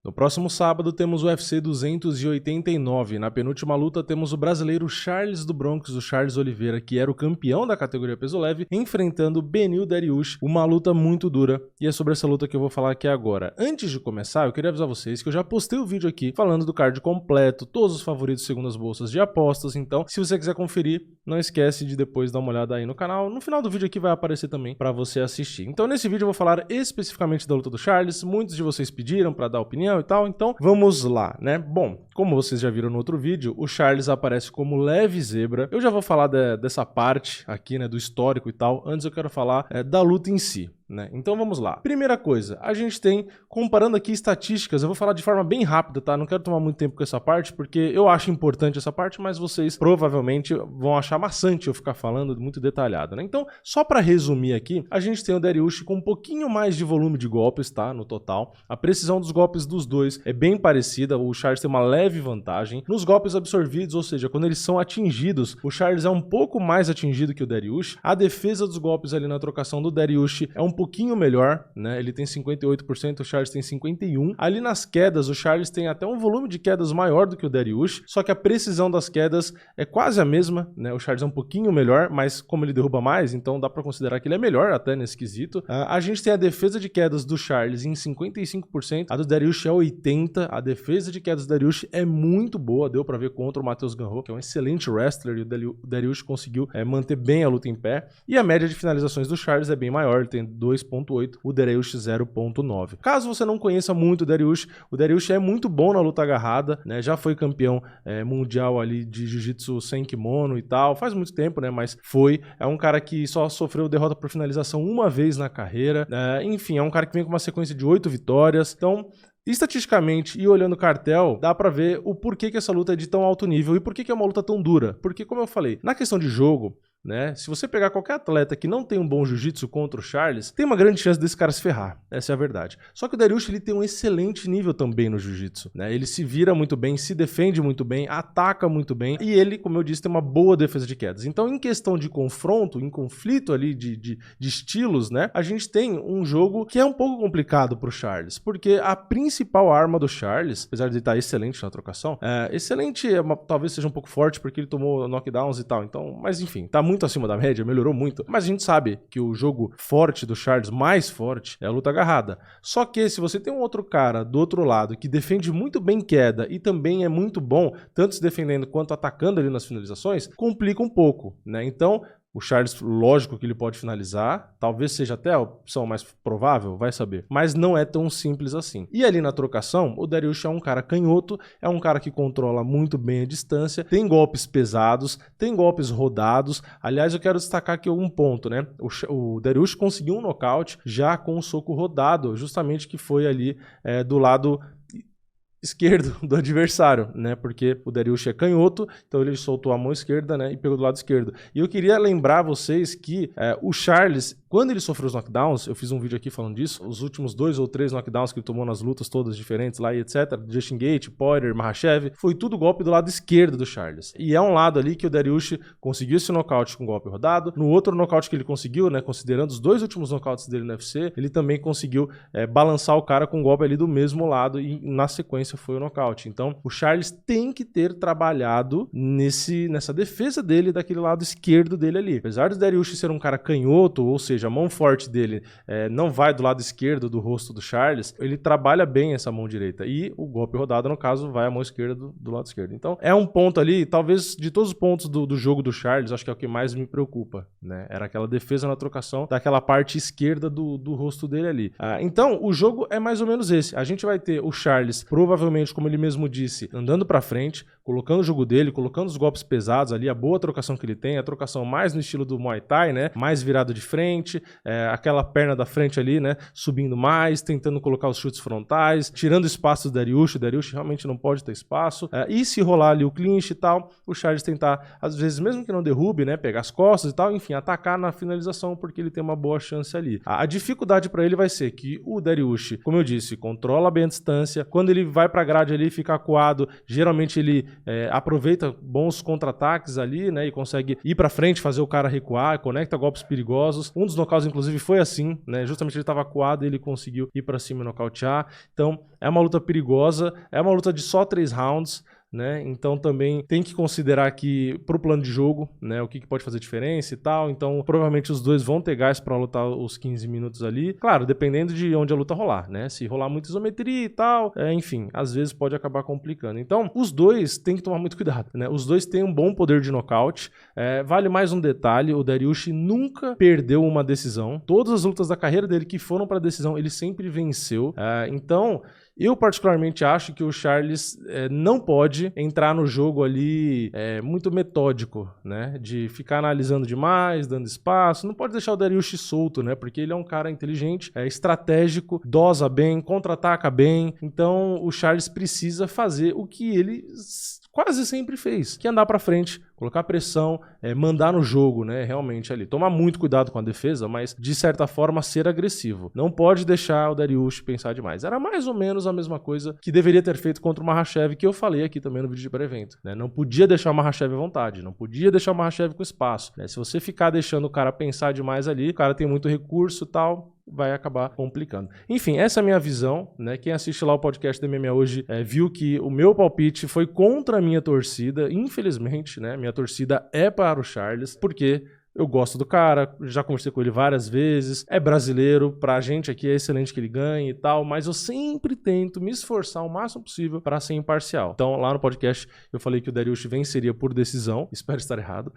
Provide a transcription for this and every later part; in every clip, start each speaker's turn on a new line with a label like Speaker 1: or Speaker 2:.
Speaker 1: No próximo sábado temos o UFC 289. Na penúltima luta temos o brasileiro Charles do Bronx, o Charles Oliveira, que era o campeão da categoria peso leve, enfrentando Beneil Dariush. Uma luta muito dura e é sobre essa luta que eu vou falar aqui agora. Antes de começar, eu queria avisar vocês que eu já postei o vídeo aqui falando do card completo, todos os favoritos segundo as bolsas de apostas. Então, se você quiser conferir, não esquece de depois dar uma olhada aí no canal. No final do vídeo aqui vai aparecer também para você assistir. Então, nesse vídeo eu vou falar especificamente da luta do Charles. Muitos de vocês pediram para dar opinião e tal, então vamos lá, né? Bom, como vocês já viram no outro vídeo, o Charles aparece como leve zebra. Eu já vou falar dessa parte aqui, né, do histórico e tal. Antes eu quero falar da luta em si, né? Então vamos lá. Primeira coisa, a gente tem, comparando aqui estatísticas, eu vou falar de forma bem rápida, tá? Não quero tomar muito tempo com essa parte, porque eu acho importante essa parte, mas vocês provavelmente vão achar maçante eu ficar falando muito detalhado, né? Então, só para resumir aqui, a gente tem o Dariush com um pouquinho mais de volume de golpes, tá? No total. A precisão dos golpes dos dois é bem parecida, o Charles tem uma leve vantagem. Nos golpes absorvidos, ou seja, quando eles são atingidos, o Charles é um pouco mais atingido que o Dariush. A defesa dos golpes ali na trocação do Dariush é um pouquinho melhor, né? Ele tem 58%, o Charles tem 51%. Ali nas quedas, o Charles tem até um volume de quedas maior do que o Dariush, só que a precisão das quedas é quase a mesma, né? O Charles é um pouquinho melhor, mas como ele derruba mais, então dá pra considerar que ele é melhor até nesse quesito. A gente tem a defesa de quedas do Charles em 55%, a do Dariush é 80%. A defesa de quedas do Dariush é muito boa, deu pra ver contra o Matheus Gamrot, que é um excelente wrestler, e o Dariush conseguiu manter bem a luta em pé. E a média de finalizações do Charles é bem maior, ele tem 2.8, o Dariush 0.9. Caso você não conheça muito o Dariush é muito bom na luta agarrada, né? Já foi campeão mundial ali de jiu-jitsu sem kimono e tal, faz muito tempo, né? Mas foi. É um cara que só sofreu derrota por finalização uma vez na carreira. Enfim, é um cara que vem com uma sequência de 8 vitórias. Então, estatisticamente e olhando o cartel, dá pra ver o porquê que essa luta é de tão alto nível e por que é uma luta tão dura. Porque, como eu falei, na questão de jogo, né, se você pegar qualquer atleta que não tem um bom jiu-jitsu contra o Charles, tem uma grande chance desse cara se ferrar. Essa é a verdade. Só que o Dariush, ele tem um excelente nível também no jiu-jitsu, né? Ele se vira muito bem, se defende muito bem, ataca muito bem e ele, como eu disse, tem uma boa defesa de quedas. Então, em questão de confronto, em conflito ali de estilos, né, a gente tem um jogo que é um pouco complicado pro Charles, porque a principal arma do Charles, apesar de ele estar excelente na trocação, excelente talvez seja um pouco forte porque ele tomou knockdowns e tal, então, mas enfim, tá muito acima da média, melhorou muito, mas a gente sabe que o jogo forte do Charles, mais forte, é a luta agarrada. Só que se você tem um outro cara do outro lado que defende muito bem queda e também é muito bom, tanto se defendendo quanto atacando ali nas finalizações, complica um pouco, né? Então, o Charles, lógico que ele pode finalizar, talvez seja até a opção mais provável, vai saber, mas não é tão simples assim. E ali na trocação, o Dariush é um cara canhoto, é um cara que controla muito bem a distância, tem golpes pesados, tem golpes rodados. Aliás, eu quero destacar aqui um ponto, né? O Dariush conseguiu um nocaute já com um soco rodado, justamente que foi ali do lado esquerdo do adversário, né? Porque o Dariush é canhoto, então ele soltou a mão esquerda, né? E pegou do lado esquerdo. E eu queria lembrar vocês que o Charles, quando ele sofreu os knockdowns, eu fiz um vídeo aqui falando disso, os últimos 2 ou 3 knockdowns que ele tomou nas lutas todas diferentes lá e etc, Justin Gaethje, Poirier, Makhachev, foi tudo golpe do lado esquerdo do Charles. E é um lado ali que o Dariush conseguiu esse nocaute com golpe rodado. No outro nocaute que ele conseguiu, né, considerando os 2 últimos nocautes dele no UFC, ele também conseguiu balançar o cara com um golpe ali do mesmo lado e na sequência foi o nocaute. Então, o Charles tem que ter trabalhado nessa defesa dele, daquele lado esquerdo dele ali. Apesar do Dariush ser um cara canhoto, ou seja, a mão forte dele não vai do lado esquerdo do rosto do Charles, ele trabalha bem essa mão direita. E o golpe rodado, no caso, vai a mão esquerda do lado esquerdo. Então, é um ponto ali, talvez de todos os pontos do jogo do Charles, acho que é o que mais me preocupa, né? Era aquela defesa na trocação daquela parte esquerda do rosto dele ali. Então, o jogo é mais ou menos esse. A gente vai ter o Charles, provavelmente, como ele mesmo disse, andando pra frente, colocando o jogo dele, colocando os golpes pesados ali, a boa trocação que ele tem, a trocação mais no estilo do Muay Thai, né? Mais virado de frente, aquela perna da frente ali, né? Subindo mais, tentando colocar os chutes frontais, tirando espaço do Dariush. O Dariush realmente não pode ter espaço. E se rolar ali o clinch e tal, o Charles tentar, às vezes, mesmo que não derrube, né? Pegar as costas e tal, enfim, atacar na finalização, porque ele tem uma boa chance ali. A dificuldade pra ele vai ser que o Dariush, como eu disse, controla bem a distância. Quando ele vai pra grade ali, fica acuado, geralmente ele aproveita bons contra-ataques ali, né, e consegue ir pra frente, fazer o cara recuar, conecta golpes perigosos. Um dos nocautes, inclusive, foi assim, né? Justamente ele estava acuado e ele conseguiu ir para cima e nocautear. Então, é uma luta perigosa, é uma luta de só 3 rounds, né? Então também tem que considerar que pro plano de jogo, né, o que pode fazer diferença e tal. Então provavelmente os dois vão ter gás para lutar os 15 minutos ali. Claro, dependendo de onde a luta rolar, né? Se rolar muita isometria e tal, enfim, às vezes pode acabar complicando. Então os dois têm que tomar muito cuidado, né? Os dois têm um bom poder de nocaute. Vale mais um detalhe, o Dariush nunca perdeu uma decisão. Todas as lutas da carreira dele que foram para decisão, ele sempre venceu. Então eu particularmente acho que o Charles não pode entrar no jogo ali muito metódico, né? De ficar analisando demais, dando espaço. Não pode deixar o Dariush solto, né? Porque ele é um cara inteligente, estratégico, dosa bem, contra-ataca bem. Então o Charles precisa fazer o que ele quase sempre fez, que é andar pra frente, colocar pressão, mandar no jogo, né? Realmente ali. Tomar muito cuidado com a defesa, mas de certa forma ser agressivo. Não pode deixar o Dariush pensar demais. Era mais ou menos a mesma coisa que deveria ter feito contra o Makhachev, que eu falei aqui também no vídeo de pré-evento, né? Não podia deixar o Makhachev à vontade, não podia deixar o Makhachev com espaço, né? Se você ficar deixando o cara pensar demais ali, o cara tem muito recurso e tal, vai acabar complicando. Enfim, essa é a minha visão, né? Quem assiste lá o podcast do MMA hoje viu que o meu palpite foi contra a minha torcida, infelizmente, né? Minha torcida é para o Charles, porque eu gosto do cara, já conversei com ele várias vezes, é brasileiro, pra gente aqui é excelente que ele ganhe e tal, mas eu sempre tento me esforçar o máximo possível para ser imparcial. Então, lá no podcast, eu falei que o Dariush venceria por decisão, espero estar errado.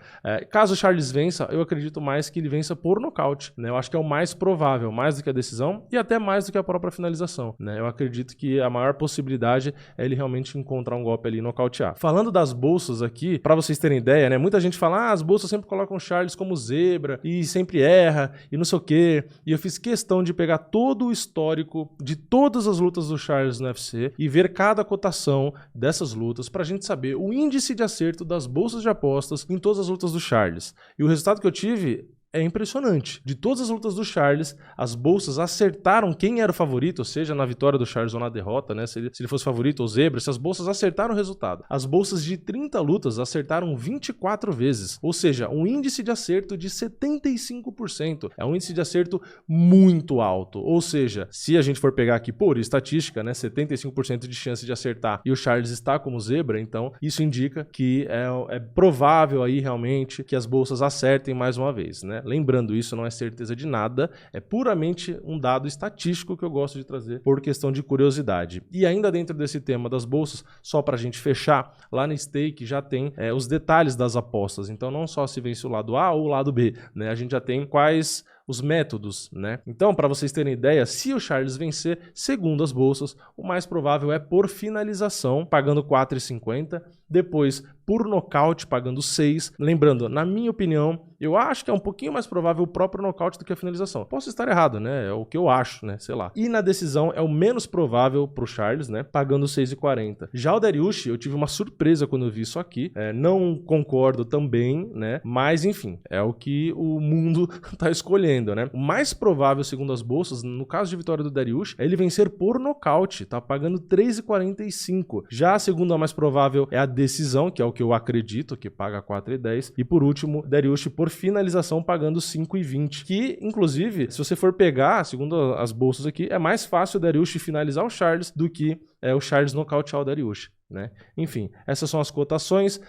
Speaker 1: Caso o Charles vença, eu acredito mais que ele vença por nocaute, né? Eu acho que é o mais provável, mais do que a decisão e até mais do que a própria finalização, né? Eu acredito que a maior possibilidade é ele realmente encontrar um golpe ali e nocautear. Falando das bolsas aqui, para vocês terem ideia, né? Muita gente fala, as bolsas sempre colocam o Charles como zebra e sempre erra e não sei o que. E eu fiz questão de pegar todo o histórico de todas as lutas do Charles no UFC e ver cada cotação dessas lutas pra gente saber o índice de acerto das bolsas de apostas em todas as lutas do Charles. E o resultado que eu tive é impressionante. De todas as lutas do Charles, as bolsas acertaram quem era o favorito, ou seja, na vitória do Charles ou na derrota, né? Se ele fosse favorito ou zebra, se as bolsas acertaram o resultado. As bolsas de 30 lutas acertaram 24 vezes, ou seja, um índice de acerto de 75%. É um índice de acerto muito alto. Ou seja, se a gente for pegar aqui por estatística, né, 75% de chance de acertar e o Charles está como zebra, então isso indica que é provável aí realmente que as bolsas acertem mais uma vez, né? Lembrando, isso não é certeza de nada, é puramente um dado estatístico que eu gosto de trazer por questão de curiosidade. E ainda dentro desse tema das bolsas, só para a gente fechar, lá no Stake já tem os detalhes das apostas. Então não só se vence o lado A ou o lado B, né? A gente já tem quais os métodos, né? Então, para vocês terem ideia, se o Charles vencer, segundo as bolsas, o mais provável é por finalização, pagando 4,50, depois por nocaute, pagando 6. Lembrando, na minha opinião, eu acho que é um pouquinho mais provável o próprio nocaute do que a finalização. Posso estar errado, né? É o que eu acho, né? Sei lá. E na decisão é o menos provável pro Charles, né? Pagando 6,40. Já o Dariush, eu tive uma surpresa quando eu vi isso aqui. Não concordo também, né? Mas, enfim, é o que o mundo tá escolhendo, né? O mais provável, segundo as bolsas, no caso de vitória do Dariush, é ele vencer por nocaute, tá pagando 3,45. Já a segunda mais provável é a decisão, que é o que eu acredito, que paga 4,10. E por último, Dariush por finalização pagando 5,20. Que, inclusive, se você for pegar, segundo as bolsas aqui, é mais fácil o Dariush finalizar o Charles do que o Charles nocautear o Dariush, né? Enfim, essas são as cotações.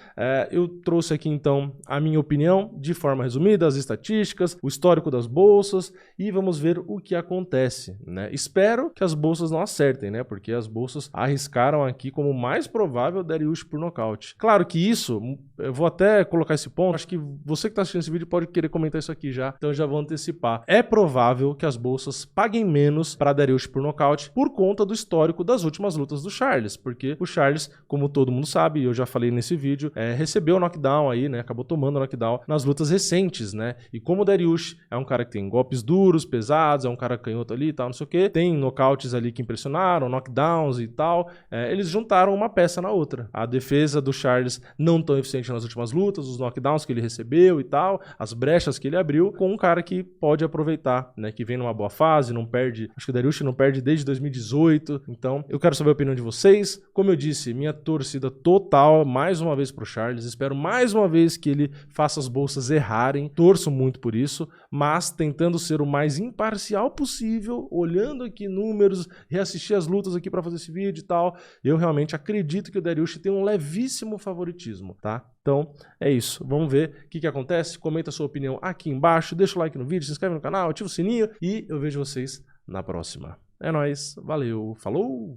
Speaker 1: Eu trouxe aqui então a minha opinião de forma resumida, as estatísticas, o histórico das bolsas e vamos ver o que acontece, né? Espero que as bolsas não acertem, né? Porque as bolsas arriscaram aqui como mais provável o Dariush por nocaute. Claro que isso, eu vou até colocar esse ponto, acho que você que está assistindo esse vídeo pode querer comentar isso aqui já, então eu já vou antecipar. É provável que as bolsas paguem menos para Dariush por nocaute por conta do histórico das últimas lutas do Charles, porque o Charles, como todo mundo sabe, eu já falei nesse vídeo, recebeu o knockdown aí, né? Acabou tomando o knockdown nas lutas recentes, né? E como o Dariush é um cara que tem golpes duros, pesados, é um cara canhoto ali e tal, não sei o que, tem nocautes ali que impressionaram, knockdowns e tal, eles juntaram uma peça na outra. A defesa do Charles não tão eficiente nas últimas lutas, os knockdowns que ele recebeu e tal, as brechas que ele abriu, com um cara que pode aproveitar, né? Que vem numa boa fase, não perde, acho que o Dariush não perde desde 2018, então eu quero saber a opinião de vocês. Como eu disse, minha torcida total, mais uma vez pro Charles, espero mais uma vez que ele faça as bolsas errarem, torço muito por isso, mas tentando ser o mais imparcial possível, olhando aqui números, reassistir as lutas aqui para fazer esse vídeo e tal, eu realmente acredito que o Dariush tem um levíssimo favoritismo, tá? Então, é isso. Vamos ver o que acontece. Comenta a sua opinião aqui embaixo, deixa o like no vídeo, se inscreve no canal, ativa o sininho e eu vejo vocês na próxima. É nóis, valeu, falou!